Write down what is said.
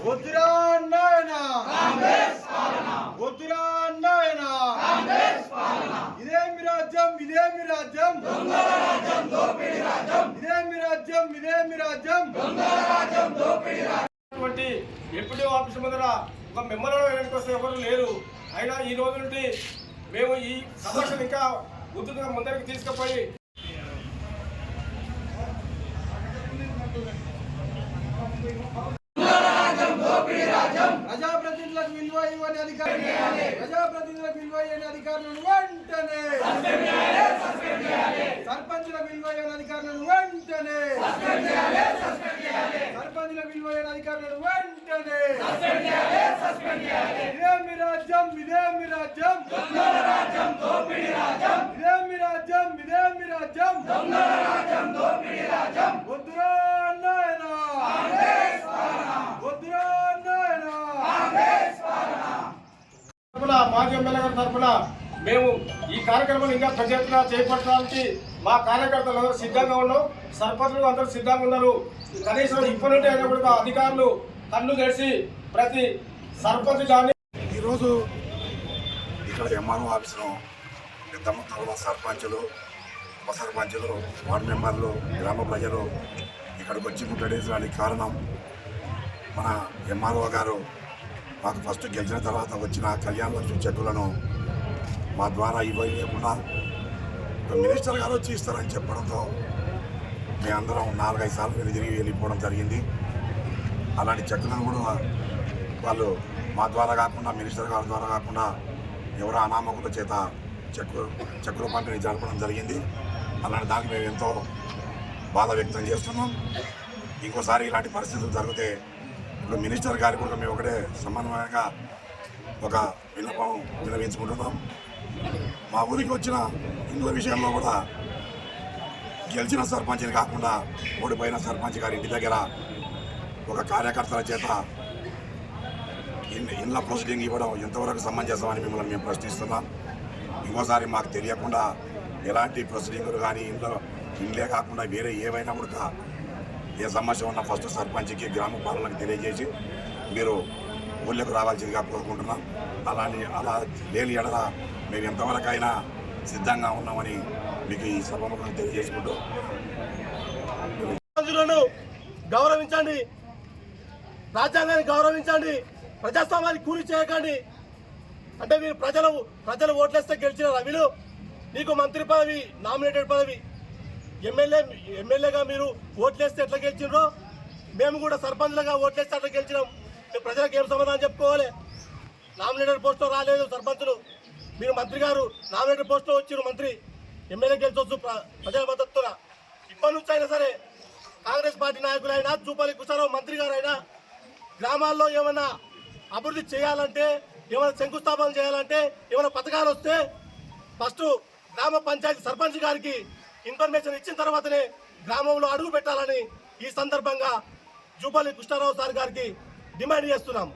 వద్దురా నాయనా కాంగ్రెస్ పాలన, వద్దురా నాయనా కాంగ్రెస్ పాలన. ఇదేమి రాజ్యం, ఇదేమి రాజ్యం, దొంగల రాజ్యం, దోపిడీ రాజ్యం. ఇదేమి రాజ్యం, ఇదేమి రాజ్యం, దొంగల రాజ్యం, దోపిడీ రాజ్యం. ఎంపీడీ ఆఫీస్ ముందర ఒక మెమోరాండం కోసం ఎవరు లేరు. అయినా ఈ రోజు నుండి మేము ఈ సమస్యను ఇంకా ఉధృతంగా ముందరికి తీసుకుపోయి ప్రజాప్రతినిధులకు విలువ ఇవ్వని అధికారులు, ప్రజాప్రతినిధులకు విలువ ఇవ్వని అధికారులను వెంటనే, సర్పంచుల విలువ ఇవ్వని అధికారులను వెంటనే, సర్పంచుల విలువ ఇవ్వని అధికారులను వెంటనే. ఇదేమి రాజ్యం, ఇదేమి రాజ్యం, దొంగల రాజ్యం, దోపిడీ రాజ్యం. ఇదేమి రాజ్యం, ఇదేమి రాజ్యం, దొంగల రాజ్యం, దోపిడీ రాజ్యం. వద్దురా నాయనా కాంగ్రెస్ పాలన, వద్దురా నాయనా కాంగ్రెస్ పాలన. మాజీ ఎమ్మెల్యే గారి తరఫున మేము ఈ కార్యక్రమాన్ని ఇంకా పెద్ద ఎత్తున చేపట్టడానికి మా కార్యకర్తలు సిద్ధంగా ఉన్నాం. సర్పంచులు అందరూ సిద్ధంగా ఉన్నారు. కనీసం ఇప్పటి నుండి అయినప్పుడు అధికారులు కన్ను తెరిచి ప్రతి సర్పంచ్ కానీ ఈరోజు ఇక్కడ ఎంఆర్ఓ ఆఫీసులో పెద్ద మొత్తంలో సర్పంచులు, ఉప సర్పంచులు, వార్డు మెంబర్లు, గ్రామ ప్రజలు ఇక్కడికి వచ్చి ముట్టడించడానికి కారణం మన ఎంఆర్ఓ గారు మాకు ఫస్ట్ గెలిచిన తర్వాత వచ్చిన కళ్యాణ లక్ష్మి చెక్కులను మా ద్వారా ఇవ్వకుండా మినిస్టర్ గారు వచ్చి ఇస్తారని చెప్పడంతో మేమందరం 4-5 సార్లు తిరిగి వెళ్ళిపోవడం జరిగింది. అలాంటి చెక్కులను కూడా వాళ్ళు మా ద్వారా కాకుండా మినిస్టర్ గారి ద్వారా కాకుండా ఎవరో అనామకుల చేత చెక్కుల పంపిణీ జరపడం జరిగింది. అలాంటి దానికి మేము ఎంతో బాధ వ్యక్తం చేస్తున్నాం. ఇంకోసారి ఇలాంటి పరిస్థితులు జరిగితే ఇప్పుడు మినిస్టర్ గారికి కూడా మేము ఒకటే సమన్వయంగా ఒక విన్నపం విన్నవించుకుంటున్నాం. మా ఊరికి వచ్చిన ఇండ్ల విషయంలో కూడా గెలిచిన సర్పంచ్ని కాకుండా ఓడిపోయిన సర్పంచ్ గారి ఇంటి దగ్గర ఒక కార్యకర్తల చేత ఇండ్ల ప్రొసీడింగ్ ఇవ్వడం ఎంతవరకు సమంజసమని మిమ్మల్ని మేము ప్రశ్నిస్తున్నాం. ఇంకోసారి మాకు తెలియకుండా ఎలాంటి ప్రొసీడింగులు కానీ ఇండ్లే కాకుండా వేరే ఏవైనా కూడా ఏ సమస్య ఉన్నా ఫస్ట్ సర్పంచ్కి గ్రామ పాలనకు తెలియజేసి మీరు ఊళ్ళకు రావాల్సిందిగా కోరుకుంటున్నాం. అలా లేని ఎడల మేము ఎంతవరకైనా సిద్ధంగా ఉన్నామని మీకు ఈ సభముఖంగా తెలియజేసుకుంటూ గౌరవించండి, రాజ్యాంగాన్ని గౌరవించండి, ప్రజాస్వామ్యాన్ని కూలి చేయకండి. అంటే మీరు ప్రజలు ఓట్లేస్తే గెలిచినారా? వీళ్ళు నీకు మంత్రి పదవి, నామినేటెడ్ పదవి, ఎమ్మెల్యేగా మీరు ఓట్లేస్తే ఎట్లా గెలిచినారో మేము కూడా సర్పంచ్లుగా ఓట్లేస్తే అట్లా గెలిచినాం. మీరు ప్రజలకు ఏం సమాధానం చెప్పుకోవాలి? నామినేటెడ్ పోస్టులో రాలేదు సర్పంచులు, మీరు మంత్రి గారు నామినేటెడ్ పోస్టులో వచ్చిన మంత్రి, ఎమ్మెల్యే గెలిచొచ్చు ప్రజల మద్దతుగా. ఇప్పటి నుంచి అయినా సరే కాంగ్రెస్ పార్టీ నాయకులైనా, జూపల్లి కృష్ణారావు మంత్రి గారైనా గ్రామాల్లో ఏమైనా అభివృద్ధి చేయాలంటే, ఏమైనా శంకుస్థాపన చేయాలంటే, ఏమైనా పథకాలు వస్తే ఫస్ట్ గ్రామ పంచాయతీ సర్పంచ్ గారికి ఇన్ఫర్మేషన్ ఇచ్చిన తర్వాతనే గ్రామంలో అడుగు పెట్టాలని ఈ సందర్భంగా జూపల్లి కృష్ణారావు సార్ గారికి డిమాండ్ చేస్తున్నాం.